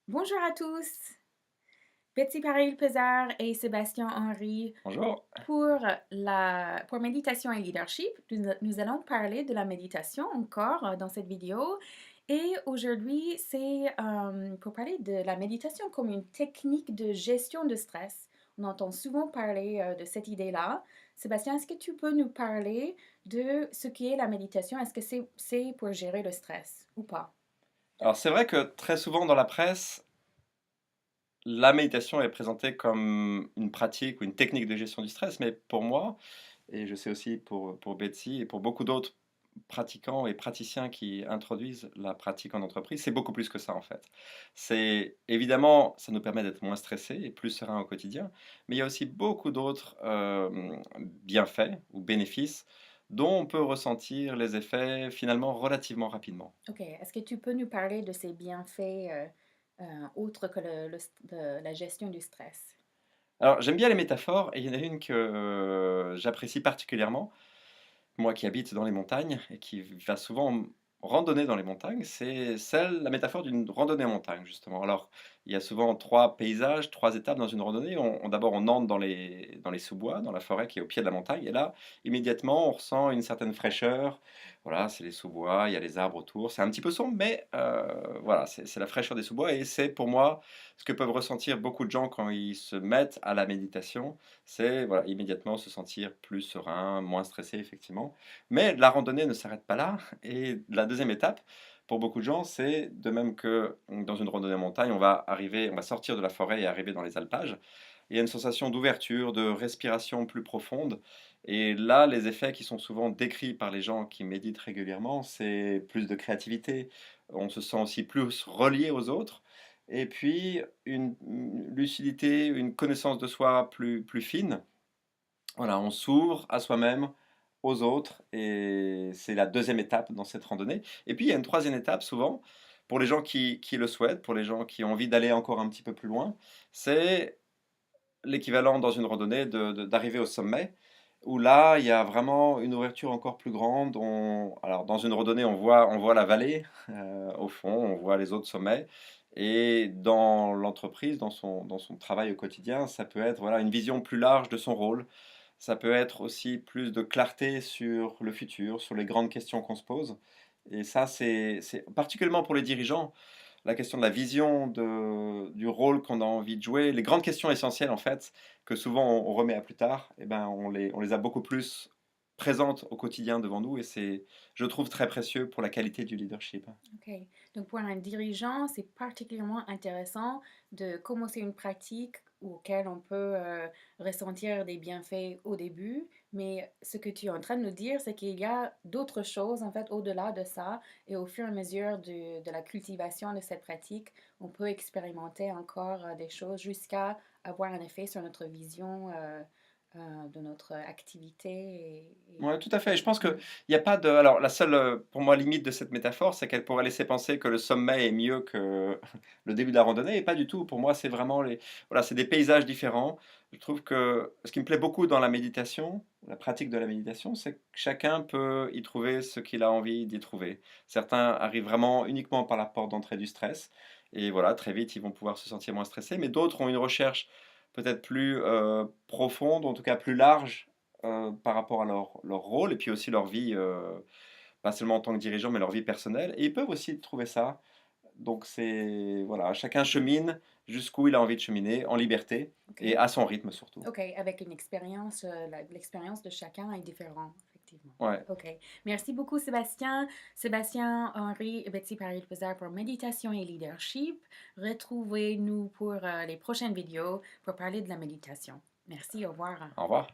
Bonjour à tous, Betsy Pareil-Pesard et Sébastien Henry. Bonjour. Pour méditation et leadership, nous allons parler de la méditation encore dans cette vidéo. Et aujourd'hui, c'est pour parler de la méditation comme une technique de gestion de stress. On entend souvent parler de cette idée-là. Sébastien, est-ce que tu peux nous parler de ce qu'est la méditation? Est-ce que c'est pour gérer le stress ou pas? Alors c'est vrai que très souvent dans la presse, la méditation est présentée comme une pratique ou une technique de gestion du stress, mais pour moi, et je sais aussi pour Betsy et pour beaucoup d'autres pratiquants et praticiens qui introduisent la pratique en entreprise, c'est beaucoup plus que ça en fait. C'est évidemment, ça nous permet d'être moins stressés et plus sereins au quotidien, mais il y a aussi beaucoup d'autres bienfaits ou bénéfices dont on peut ressentir les effets finalement relativement rapidement. OK. Est-ce que tu peux nous parler de ces bienfaits autres que la gestion du stress? Alors, j'aime bien les métaphores et il y en a une que j'apprécie particulièrement. Moi qui habite dans les montagnes et qui va souvent randonner dans les montagnes, c'est la métaphore d'une randonnée en montagne, justement. Alors, il y a souvent 3 paysages, 3 étapes dans une randonnée. D'abord, on entre dans les sous-bois, dans la forêt qui est au pied de la montagne et là, immédiatement, on ressent une certaine fraîcheur. Voilà, c'est les sous-bois, il y a les arbres autour. C'est un petit peu sombre, mais voilà, c'est la fraîcheur des sous-bois et c'est pour moi ce que peuvent ressentir beaucoup de gens quand ils se mettent à la méditation. C'est, voilà, immédiatement se sentir plus serein, moins stressé, effectivement. Mais la randonnée ne s'arrête pas là et la deuxième étape, pour beaucoup de gens, c'est de même que dans une randonnée en montagne, on va sortir de la forêt et arriver dans les alpages. Il y a une sensation d'ouverture, de respiration plus profonde et là, les effets qui sont souvent décrits par les gens qui méditent régulièrement, c'est plus de créativité, on se sent aussi plus relié aux autres et puis une lucidité, une connaissance de soi plus fine. Voilà, on s'ouvre à soi-même, aux autres et c'est la deuxième étape dans cette randonnée et puis il y a une troisième étape souvent, pour les gens qui le souhaitent, pour les gens qui ont envie d'aller encore un petit peu plus loin, c'est l'équivalent dans une randonnée d'arriver au sommet où là, il y a vraiment une ouverture encore plus grande. Alors dans une randonnée, on voit la vallée, au fond, on voit les autres sommets et dans l'entreprise, dans son travail au quotidien, ça peut être, voilà, une vision plus large de son rôle. Ça peut être aussi plus de clarté sur le futur, sur les grandes questions qu'on se pose et ça, c'est particulièrement pour les dirigeants, la question de la vision du rôle qu'on a envie de jouer, les grandes questions essentielles en fait, que souvent on remet à plus tard, et ben, on les a beaucoup plus présentes au quotidien devant nous et c'est, je trouve, très précieux pour la qualité du leadership. OK. Donc, pour un dirigeant, c'est particulièrement intéressant de commencer une pratique auquel on peut ressentir des bienfaits au début, mais ce que tu es en train de nous dire, c'est qu'il y a d'autres choses, en fait, au-delà de ça, et au fur et à mesure de la cultivation de cette pratique, on peut expérimenter encore des choses jusqu'à avoir un effet sur notre vision de notre activité. Ouais, tout à fait. Et je pense qu'il Mhm. y a pas de, alors la seule, pour moi, limite de cette métaphore, c'est qu'elle pourrait laisser penser que le sommet est mieux que le début de la randonnée et pas du tout. Pour moi, c'est vraiment voilà, c'est des paysages différents. Je trouve que ce qui me plaît beaucoup dans la méditation, la pratique de la méditation, c'est que chacun peut y trouver ce qu'il a envie d'y trouver. Certains arrivent vraiment uniquement par la porte d'entrée du stress et voilà, très vite, ils vont pouvoir se sentir moins stressés, mais d'autres ont une recherche peut-être plus, profonde, en tout cas plus large par rapport à leur rôle et puis aussi leur vie, pas seulement en tant que dirigeant, mais leur vie personnelle et ils peuvent aussi trouver ça. Donc c'est, voilà, chacun chemine jusqu'où il a envie de cheminer, en liberté et OK. à son rythme surtout. OK, avec une expérience, l'expérience de chacun est différente, effectivement. Ouais, OK. Merci beaucoup, Sébastien. Sébastien, Henri et Betsy Paris-Pesard pour Méditation et Leadership. Retrouvez-nous pour les prochaines vidéos pour parler de la méditation. Merci, au revoir. au revoir.